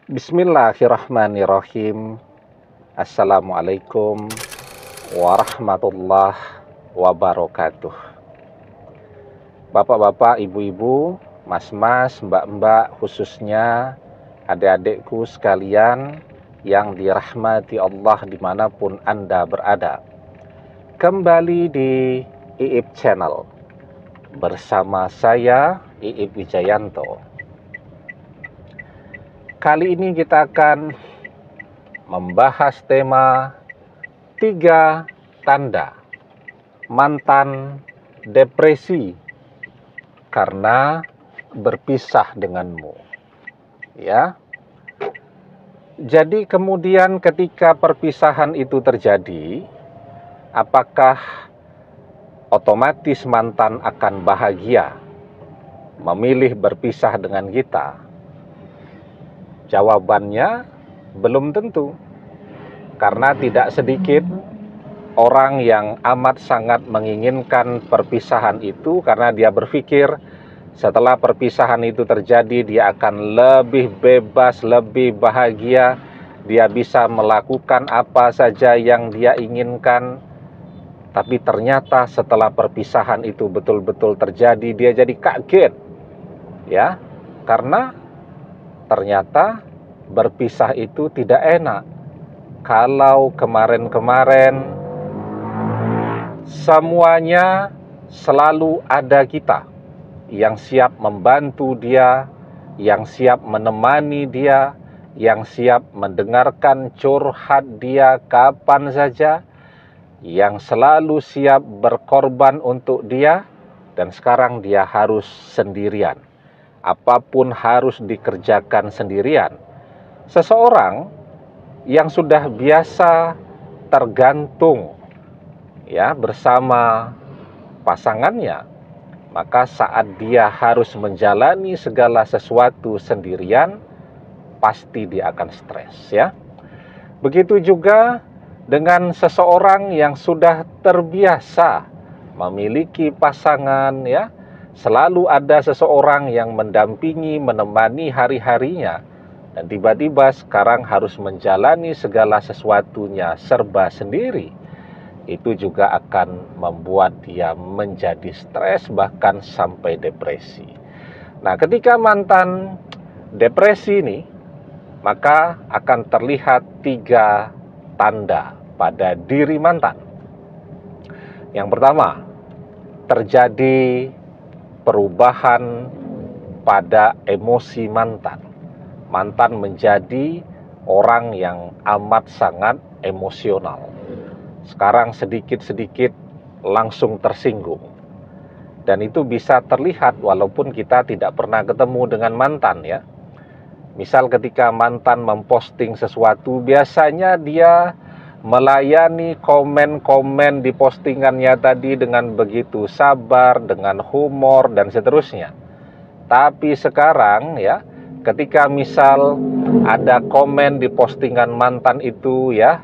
Bismillahirrahmanirrahim. Assalamualaikum warahmatullahi wabarakatuh. Bapak-bapak, ibu-ibu, mas-mas, mbak-mbak, khususnya adik-adikku sekalian yang dirahmati Allah dimanapun Anda berada. Kembali di Iip Channel bersama saya Iip Wijayanto. Kali ini kita akan membahas tema 3 tanda mantan depresi karena berpisah denganmu. Ya. Jadi kemudian ketika perpisahan itu terjadi, apakah otomatis mantan akan bahagia memilih berpisah dengan kita? Jawabannya belum tentu, karena tidak sedikit orang yang amat sangat menginginkan perpisahan itu karena dia berpikir setelah perpisahan itu terjadi dia akan lebih bebas, lebih bahagia, dia bisa melakukan apa saja yang dia inginkan. Tapi ternyata setelah perpisahan itu betul-betul terjadi, dia jadi kaget, ya, karena ternyata berpisah itu tidak enak. Kalau kemarin-kemarin semuanya selalu ada kita yang siap membantu dia, yang siap menemani dia, yang siap mendengarkan curhat dia kapan saja, yang selalu siap berkorban untuk dia, dan sekarang dia harus sendirian. Apapun harus dikerjakan sendirian. Seseorang yang sudah biasa tergantung ya bersama pasangannya, maka saat dia harus menjalani segala sesuatu sendirian, pasti dia akan stres, ya. Begitu juga dengan seseorang yang sudah terbiasa memiliki pasangan, ya. Selalu ada seseorang yang mendampingi, menemani hari-harinya, dan tiba-tiba sekarang harus menjalani segala sesuatunya serba sendiri. Itu juga akan membuat dia menjadi stres, bahkan sampai depresi. Nah, ketika mantan depresi ini, maka akan terlihat 3 tanda pada diri mantan. Yang pertama, terjadi perubahan pada emosi mantan. Mantan menjadi orang yang amat sangat emosional. Sekarang sedikit-sedikit langsung tersinggung. Dan itu bisa terlihat walaupun kita tidak pernah ketemu dengan mantan, ya. Misal ketika mantan memposting sesuatu, biasanya dia melayani komen-komen di postingannya tadi dengan begitu sabar, dengan humor, dan seterusnya. Tapi sekarang, ya, ketika misal ada komen di postingan mantan itu, ya,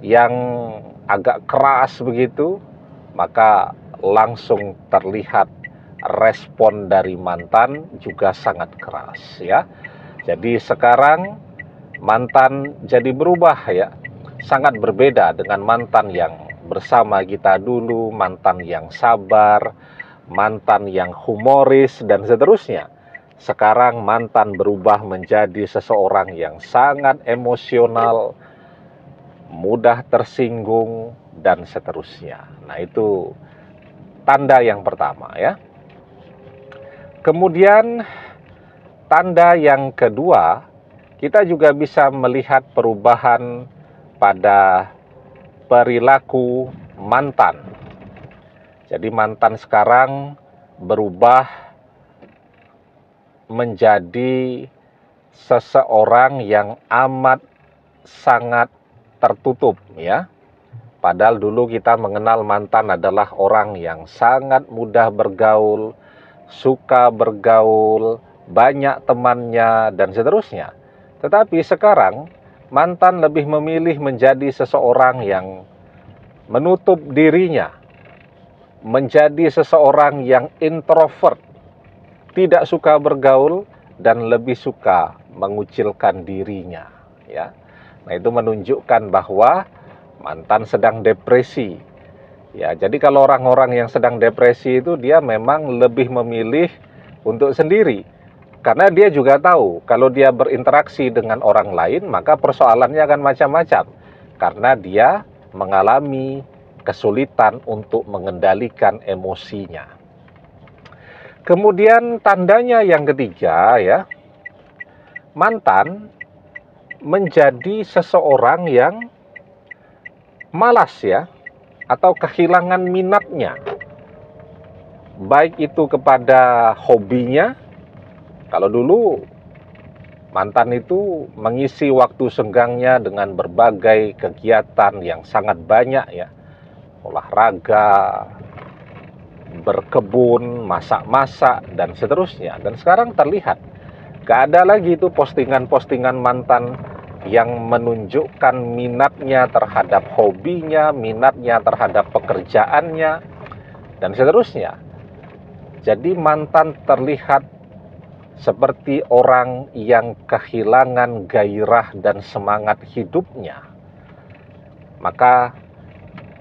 yang agak keras begitu, maka langsung terlihat respon dari mantan juga sangat keras, ya. Jadi sekarang mantan jadi berubah, ya. Sangat berbeda dengan mantan yang bersama kita dulu, mantan yang sabar, mantan yang humoris, dan seterusnya. Sekarang mantan berubah menjadi seseorang yang sangat emosional, mudah tersinggung, dan seterusnya. Nah, itu tanda yang pertama, ya. Kemudian tanda yang kedua, kita juga bisa melihat perubahan pada perilaku mantan. Jadi mantan sekarang berubah menjadi seseorang yang amat sangat tertutup, ya. Padahal dulu kita mengenal mantan adalah orang yang sangat mudah bergaul, suka bergaul, banyak temannya, dan seterusnya. Tetapi sekarang mantan lebih memilih menjadi seseorang yang menutup dirinya, menjadi seseorang yang introvert, tidak suka bergaul, dan lebih suka mengucilkan dirinya, ya. Nah, itu menunjukkan bahwa mantan sedang depresi. Ya, jadi kalau orang-orang yang sedang depresi itu dia memang lebih memilih untuk sendiri. Karena dia juga tahu kalau dia berinteraksi dengan orang lain maka persoalannya akan macam-macam. Karena dia mengalami kesulitan untuk mengendalikan emosinya. Kemudian tandanya yang ketiga, ya, mantan menjadi seseorang yang malas, ya, atau kehilangan minatnya, baik itu kepada hobinya. Kalau dulu mantan itu mengisi waktu senggangnya dengan berbagai kegiatan yang sangat banyak, ya, olahraga, berkebun, masak-masak, dan seterusnya. Dan sekarang terlihat gak ada lagi itu postingan-postingan mantan yang menunjukkan minatnya terhadap hobinya, minatnya terhadap pekerjaannya, dan seterusnya. Jadi mantan terlihat seperti orang yang kehilangan gairah dan semangat hidupnya. Maka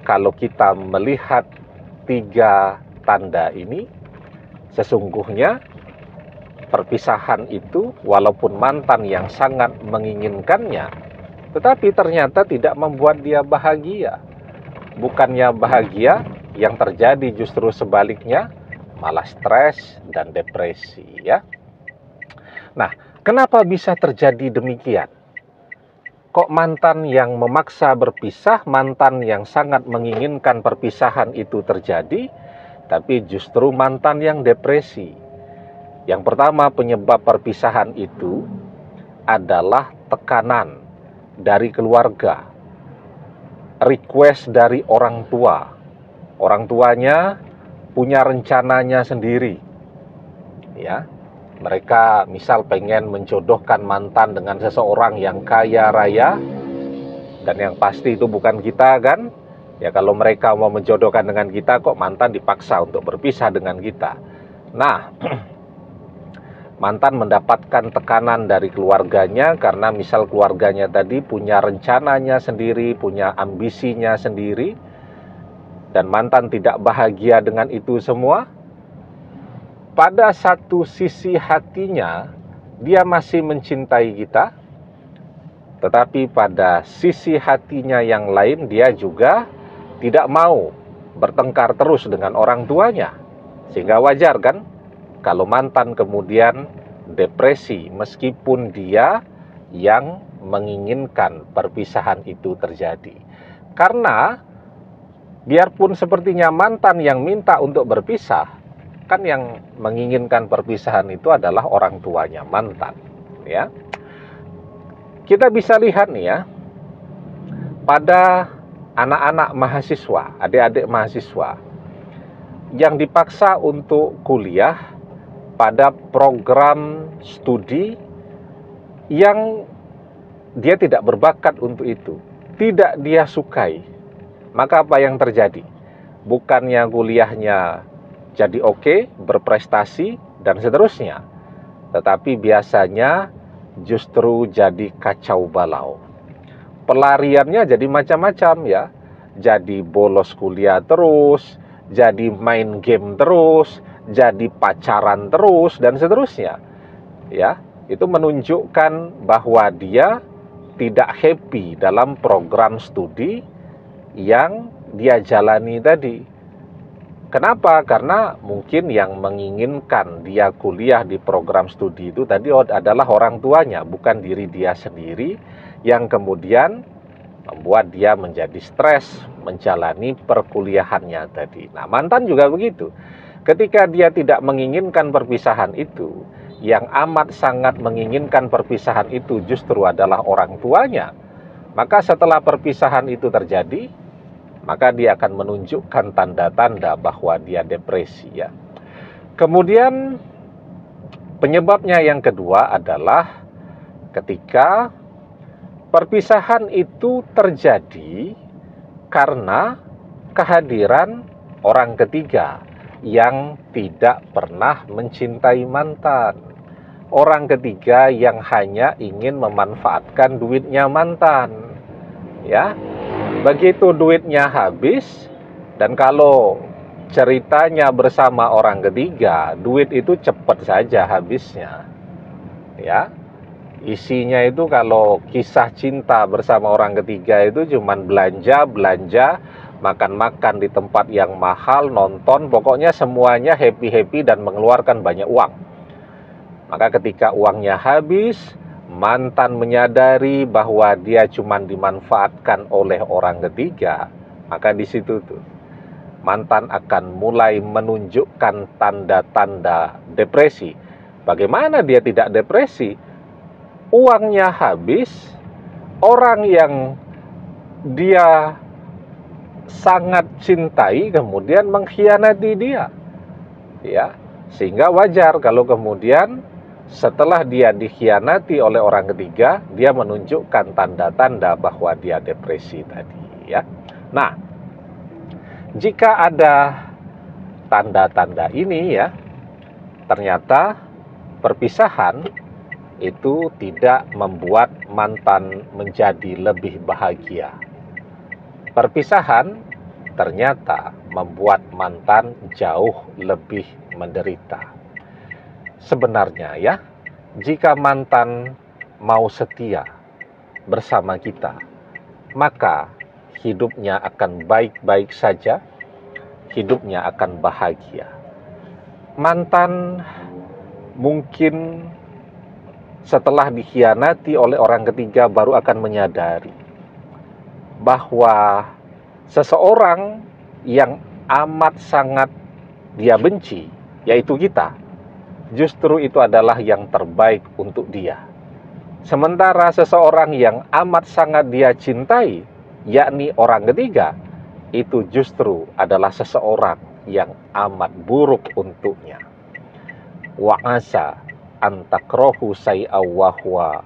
kalau kita melihat tiga tanda ini, sesungguhnya perpisahan itu walaupun mantan yang sangat menginginkannya, tetapi ternyata tidak membuat dia bahagia. Bukannya bahagia, yang terjadi justru sebaliknya, malah stres dan depresi, ya. Nah, kenapa bisa terjadi demikian? Kok mantan yang memaksa berpisah, mantan yang sangat menginginkan perpisahan itu terjadi, tapi justru mantan yang depresi? Yang pertama, penyebab perpisahan itu adalah tekanan dari keluarga, request dari orang tua. Orang tuanya punya rencananya sendiri, ya. Mereka misal pengen menjodohkan mantan dengan seseorang yang kaya raya, dan yang pasti itu bukan kita, kan? Ya, kalau mereka mau menjodohkan dengan kita, kok mantan dipaksa untuk berpisah dengan kita. Nah, mantan mendapatkan tekanan dari keluarganya karena misal keluarganya tadi punya rencananya sendiri, punya ambisinya sendiri, dan mantan tidak bahagia dengan itu semua. Pada satu sisi hatinya dia masih mencintai kita, tetapi pada sisi hatinya yang lain dia juga tidak mau bertengkar terus dengan orang tuanya. Sehingga wajar, kan, kalau mantan kemudian depresi meskipun dia yang menginginkan perpisahan itu terjadi. Karena biarpun sepertinya mantan yang minta untuk berpisah, kan yang menginginkan perpisahan itu adalah orang tuanya mantan, ya. Kita bisa lihat nih, ya, pada anak-anak mahasiswa, adik-adik mahasiswa yang dipaksa untuk kuliah pada program studi yang dia tidak berbakat untuk itu, tidak dia sukai. Maka apa yang terjadi? Bukannya kuliahnya jadi oke, berprestasi, dan seterusnya, tetapi biasanya justru jadi kacau balau. Pelariannya jadi macam-macam, ya. Jadi bolos kuliah terus, jadi main game terus, jadi pacaran terus, dan seterusnya. Ya, itu menunjukkan bahwa dia tidak happy dalam program studi yang dia jalani tadi. Kenapa? Karena mungkin yang menginginkan dia kuliah di program studi itu tadi adalah orang tuanya, bukan diri dia sendiri, yang kemudian membuat dia menjadi stres menjalani perkuliahannya tadi. Nah, mantan juga begitu. Ketika dia tidak menginginkan perpisahan itu, yang amat sangat menginginkan perpisahan itu justru adalah orang tuanya. Maka setelah perpisahan itu terjadi, maka dia akan menunjukkan tanda-tanda bahwa dia depresi, ya. Kemudian penyebabnya yang kedua adalah ketika perpisahan itu terjadi karena kehadiran orang ketiga yang tidak pernah mencintai mantan. orang ketiga yang hanya ingin memanfaatkan duitnya mantan. Ya, begitu duitnya habis, dan kalau ceritanya bersama orang ketiga, duit itu cepat saja habisnya. Ya, isinya itu kalau kisah cinta bersama orang ketiga itu cuman belanja, makan-makan di tempat yang mahal, nonton, pokoknya semuanya happy-happy dan mengeluarkan banyak uang. Maka ketika uangnya habis, mantan menyadari bahwa dia cuman dimanfaatkan oleh orang ketiga, maka di situ tuh mantan akan mulai menunjukkan tanda-tanda depresi. Bagaimana dia tidak depresi? Uangnya habis, orang yang dia sangat cintai kemudian mengkhianati dia. Ya, sehingga wajar kalau kemudian setelah dia dikhianati oleh orang ketiga, dia menunjukkan tanda-tanda bahwa dia depresi tadi, ya. Nah, jika ada tanda-tanda ini, ya, ternyata perpisahan itu tidak membuat mantan menjadi lebih bahagia. Perpisahan ternyata membuat mantan jauh lebih menderita. Sebenarnya, ya, jika mantan mau setia bersama kita, maka hidupnya akan baik-baik saja, hidupnya akan bahagia. Mantan mungkin setelah dikhianati oleh orang ketiga baru akan menyadari bahwa seseorang yang amat sangat dia benci, yaitu kita, justru itu adalah yang terbaik untuk dia. Sementara seseorang yang amat sangat dia cintai, yakni orang ketiga, itu justru adalah seseorang yang amat buruk untuknya. Wa asa antakrohu say'aw wa huwa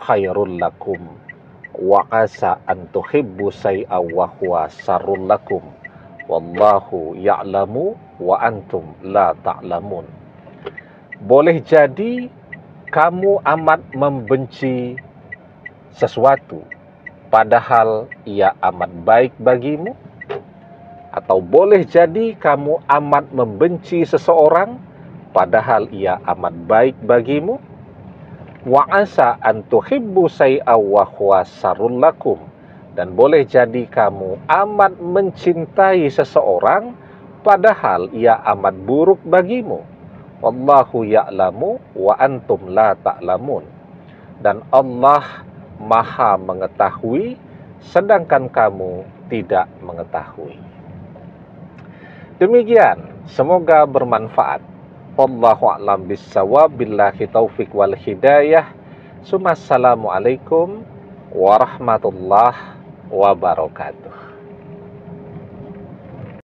khairul lakum, wa asa antuhibbu say'aw wa huwa sarrul lakum, wallahu ya'lamu wa antum la ta'lamun. Boleh jadi kamu amat membenci sesuatu padahal ia amat baik bagimu, atau boleh jadi kamu amat membenci seseorang padahal ia amat baik bagimu. Wa asa an tuhibbu say'aw wa huwa sarrul lakum, dan boleh jadi kamu amat mencintai seseorang padahal ia amat buruk bagimu. Wallahu ya'lamu wa antum la ta'lamun, dan Allah Maha mengetahui sedangkan kamu tidak mengetahui. Demikian, semoga bermanfaat. Wallahu a'lam bissawab, billahi taufik wal hidayah. Assalamualaikum warahmatullahi wabarakatuh.